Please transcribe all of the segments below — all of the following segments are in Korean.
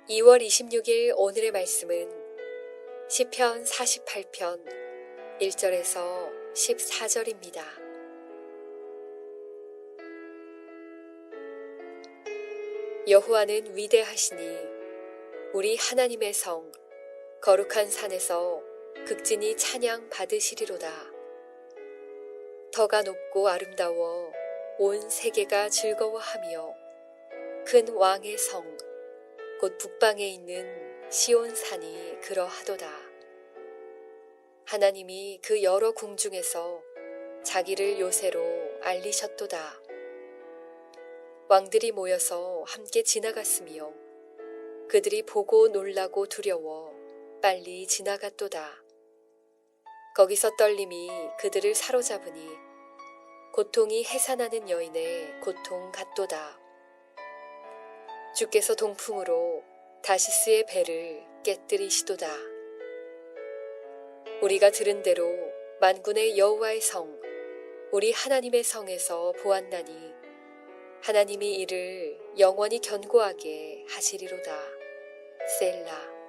2월 26일 오늘의 말씀은 시편 48편 1절에서 14절입니다. 여호와는 위대하시니 우리 하나님의 성 거룩한 산에서 극진히 찬양 받으시리로다. 터가 높고 아름다워 온 세계가 즐거워하며 큰 왕의 성 곧 북방에 있는 시온산이 그러하도다. 하나님이 그 여러 궁중에서 자기를 요새로 알리셨도다. 왕들이 모여서 함께 지나갔으며 그들이 보고 놀라고 두려워 빨리 지나갔도다. 거기서 떨림이 그들을 사로잡으니 고통이 해산하는 여인의 고통 같도다. 주께서 동풍으로 다시스의 배를 깨뜨리시도다. 우리가 들은 대로 만군의 여호와의 성, 우리 하나님의 성에서 보았나니 하나님이 이를 영원히 견고하게 하시리로다. 셀라.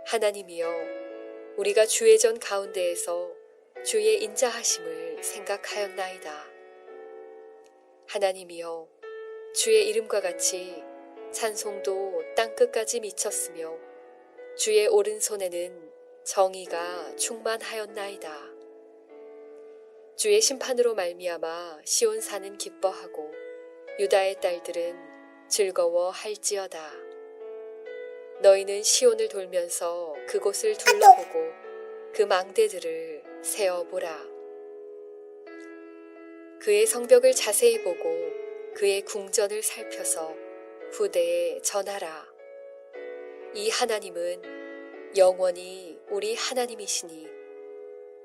하나님이여, 우리가 주의 전 가운데에서 주의 인자하심을 생각하였나이다. 하나님이여, 주의 이름과 같이 찬송도 땅끝까지 미쳤으며 주의 오른손에는 정의가 충만하였나이다. 주의 심판으로 말미암아 시온산은 기뻐하고 유다의 딸들은 즐거워할지어다. 너희는 시온을 돌면서 그곳을 둘러보고 그 망대들을 세어보라. 그의 성벽을 자세히 보고 그의 궁전을 살펴서 후대에 전하라. 이 하나님은 영원히 우리 하나님이시니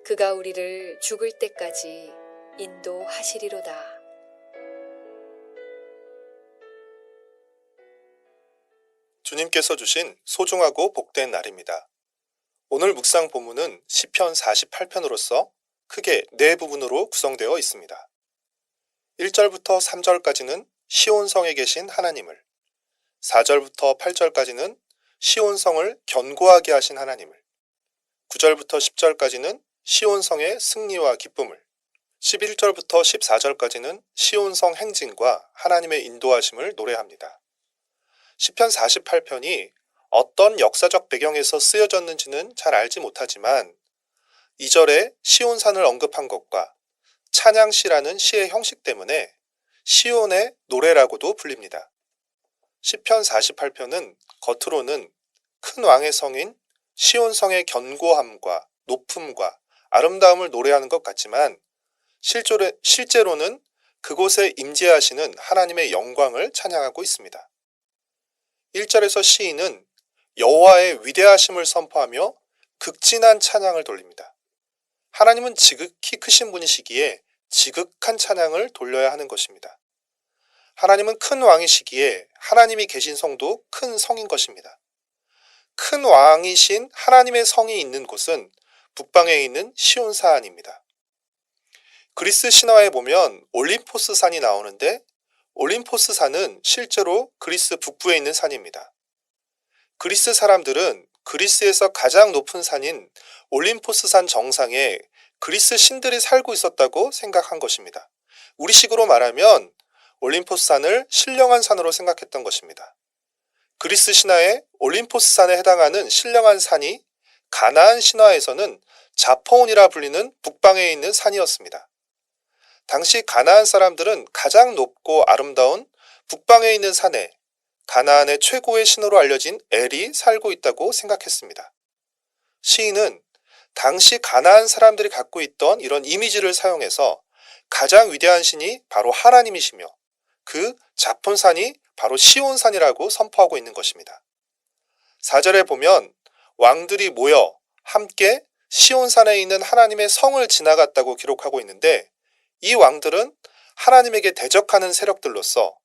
그가 우리를 죽을 때까지 인도하시리로다. 주님께서 주신 소중하고 복된 날입니다. 오늘 묵상 본문은 시편 48편으로서 크게 네 부분으로 구성되어 있습니다. 1절부터 3절까지는 시온성에 계신 하나님을, 4절부터 8절까지는 시온성을 견고하게 하신 하나님을, 9절부터 10절까지는 시온성의 승리와 기쁨을, 11절부터 14절까지는 시온성 행진과 하나님의 인도하심을 노래합니다. 시편 48편이 어떤 역사적 배경에서 쓰여졌는지는 잘 알지 못하지만 2절에 시온산을 언급한 것과 찬양시라는 시의 형식 때문에 시온의 노래라고도 불립니다. 시편 48편은 겉으로는 큰 왕의 성인 시온성의 견고함과 높음과 아름다움을 노래하는 것 같지만 실제로는 그곳에 임재하시는 하나님의 영광을 찬양하고 있습니다. 1절에서 시인은 여호와의 위대하심을 선포하며 극진한 찬양을 돌립니다. 하나님은 지극히 크신 분이시기에 지극한 찬양을 돌려야 하는 것입니다. 하나님은 큰 왕이시기에 하나님이 계신 성도 큰 성인 것입니다. 큰 왕이신 하나님의 성이 있는 곳은 북방에 있는 시온산입니다. 그리스 신화에 보면 올림포스 산이 나오는데 올림포스 산은 실제로 그리스 북부에 있는 산입니다. 그리스 사람들은 그리스에서 가장 높은 산인 올림포스 산 정상에 그리스 신들이 살고 있었다고 생각한 것입니다. 우리식으로 말하면 올림포스 산을 신령한 산으로 생각했던 것입니다. 그리스 신화의 올림포스 산에 해당하는 신령한 산이 가나안 신화에서는 자포온이라 불리는 북방에 있는 산이었습니다. 당시 가나안 사람들은 가장 높고 아름다운 북방에 있는 산에 가나안의 최고의 신으로 알려진 엘이 살고 있다고 생각했습니다. 시인은 당시 가나안 사람들이 갖고 있던 이런 이미지를 사용해서 가장 위대한 신이 바로 하나님이시며 그 자폰산이 바로 시온산이라고 선포하고 있는 것입니다. 4절에 보면 왕들이 모여 함께 시온산에 있는 하나님의 성을 지나갔다고 기록하고 있는데 이 왕들은 하나님에게 대적하는 세력들로서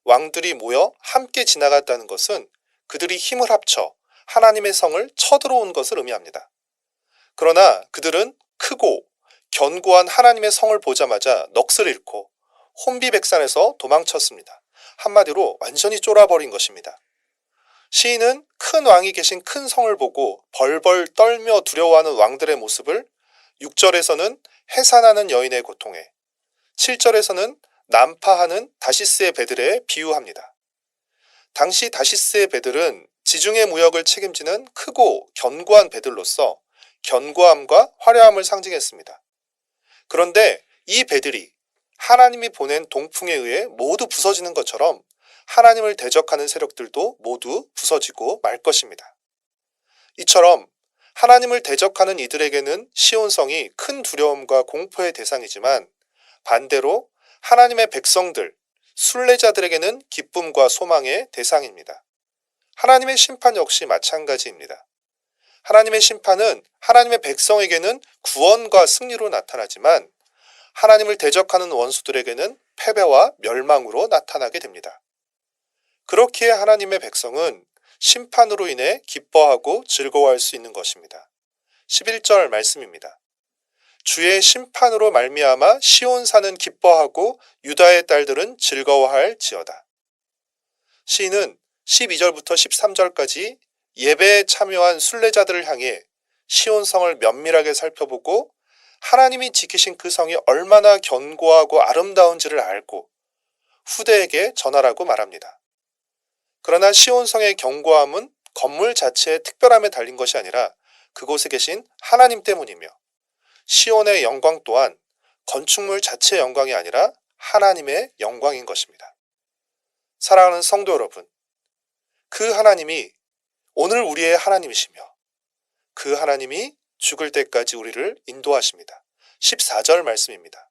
왕들이 모여 함께 지나갔다는 것은 그들이 힘을 합쳐 하나님의 성을 쳐들어온 것을 의미합니다. 그러나 그들은 크고 견고한 하나님의 성을 보자마자 넋을 잃고 혼비백산에서 도망쳤습니다. 한마디로 완전히 쫄아버린 것입니다. 시인은 큰 왕이 계신 큰 성을 보고 벌벌 떨며 두려워하는 왕들의 모습을 6절에서는 해산하는 여인의 고통에, 7절에서는 난파하는 다시스의 배들에 비유합니다. 당시 다시스의 배들은 지중해 무역을 책임지는 크고 견고한 배들로서 견고함과 화려함을 상징했습니다. 그런데 이 배들이 하나님이 보낸 동풍에 의해 모두 부서지는 것처럼 하나님을 대적하는 세력들도 모두 부서지고 말 것입니다. 이처럼 하나님을 대적하는 이들에게는 시온성이 큰 두려움과 공포의 대상이지만 반대로 하나님의 백성들, 순례자들에게는 기쁨과 소망의 대상입니다. 하나님의 심판 역시 마찬가지입니다. 하나님의 심판은 하나님의 백성에게는 구원과 승리로 나타나지만 하나님을 대적하는 원수들에게는 패배와 멸망으로 나타나게 됩니다. 그렇기에 하나님의 백성은 심판으로 인해 기뻐하고 즐거워할 수 있는 것입니다. 11절 말씀입니다. 주의 심판으로 말미암아 시온산은 기뻐하고 유다의 딸들은 즐거워할지어다. 시인은 12절부터 13절까지 예배에 참여한 순례자들을 향해 시온성을 면밀하게 살펴보고 하나님이 지키신 그 성이 얼마나 견고하고 아름다운지를 알고 후대에게 전하라고 말합니다. 그러나 시온성의 견고함은 건물 자체의 특별함에 달린 것이 아니라 그곳에 계신 하나님 때문이며 시온의 영광 또한 건축물 자체의 영광이 아니라 하나님의 영광인 것입니다. 사랑하는 성도 여러분, 그 하나님이 오늘 우리의 하나님이시며 그 하나님이 죽을 때까지 우리를 인도하십니다. 14절 말씀입니다.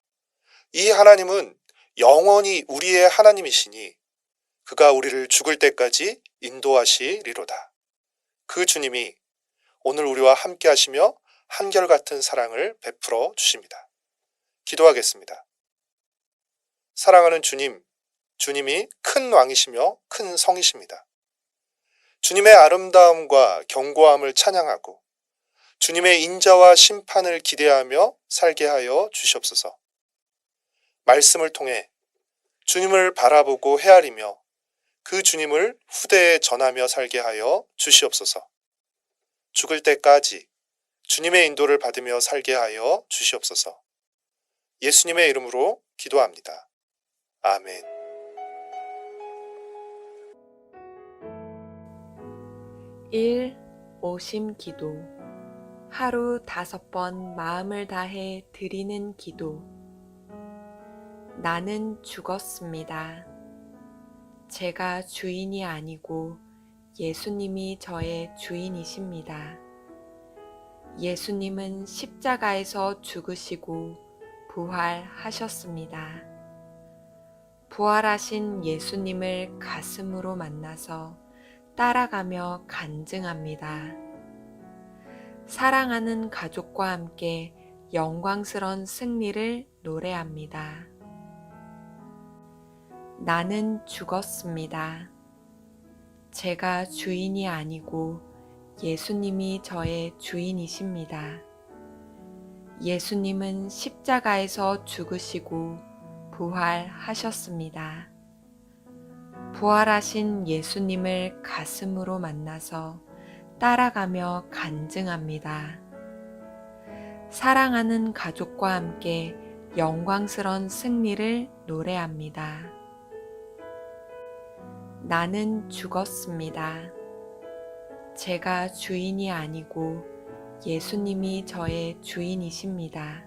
이 하나님은 영원히 우리의 하나님이시니 그가 우리를 죽을 때까지 인도하시리로다. 그 주님이 오늘 우리와 함께 하시며 한결같은 사랑을 베풀어 주십니다. 기도하겠습니다. 사랑하는 주님, 주님이 큰 왕이시며 큰 성이십니다. 주님의 아름다움과 견고함을 찬양하고 주님의 인자와 심판을 기대하며 살게 하여 주시옵소서. 말씀을 통해 주님을 바라보고 헤아리며 그 주님을 후대에 전하며 살게 하여 주시옵소서. 죽을 때까지 주님의 인도를 받으며 살게 하여 주시옵소서. 예수님의 이름으로 기도합니다. 아멘. 오심 기도. 하루 5번 마음을 다해 드리는 기도. 나는 죽었습니다. 제가 주인이 아니고 예수님이 저의 주인이십니다. 예수님은 십자가에서 죽으시고 부활하셨습니다. 부활하신 예수님을 가슴으로 만나서 따라가며 간증합니다. 사랑하는 가족과 함께 영광스런 승리를 노래합니다. 나는 죽었습니다. 제가 주인이 아니고 예수님이 저의 주인이십니다. 예수님은 십자가에서 죽으시고 부활하셨습니다. 부활하신 예수님을 가슴으로 만나서 따라가며 간증합니다. 사랑하는 가족과 함께 영광스런 승리를 노래합니다. 나는 죽었습니다. 제가 주인이 아니고 예수님이 저의 주인이십니다.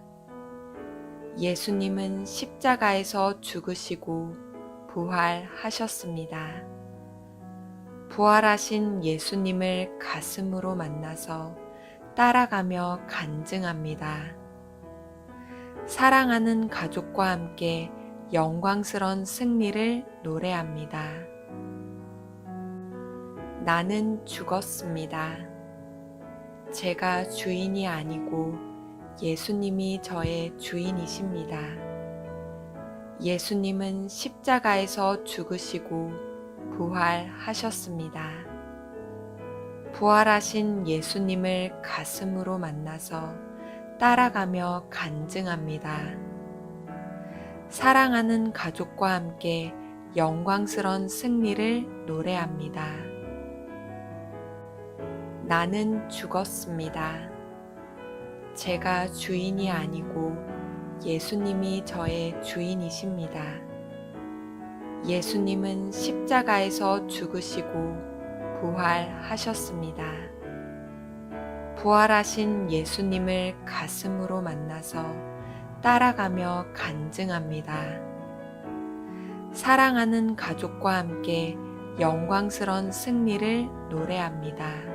예수님은 십자가에서 죽으시고 부활하셨습니다. 부활하신 예수님을 가슴으로 만나서 따라가며 간증합니다. 사랑하는 가족과 함께 영광스런 승리를 노래합니다. 나는 죽었습니다. 제가 주인이 아니고 예수님이 저의 주인이십니다. 예수님은 십자가에서 죽으시고 부활하셨습니다. 부활하신 예수님을 가슴으로 만나서 따라가며 간증합니다. 사랑하는 가족과 함께 영광스런 승리를 노래합니다. 나는 죽었습니다. 제가 주인이 아니고 예수님이 저의 주인이십니다. 예수님은 십자가에서 죽으시고 부활하셨습니다. 부활하신 예수님을 가슴으로 만나서 따라가며 간증합니다. 사랑하는 가족과 함께 영광스런 승리를 노래합니다.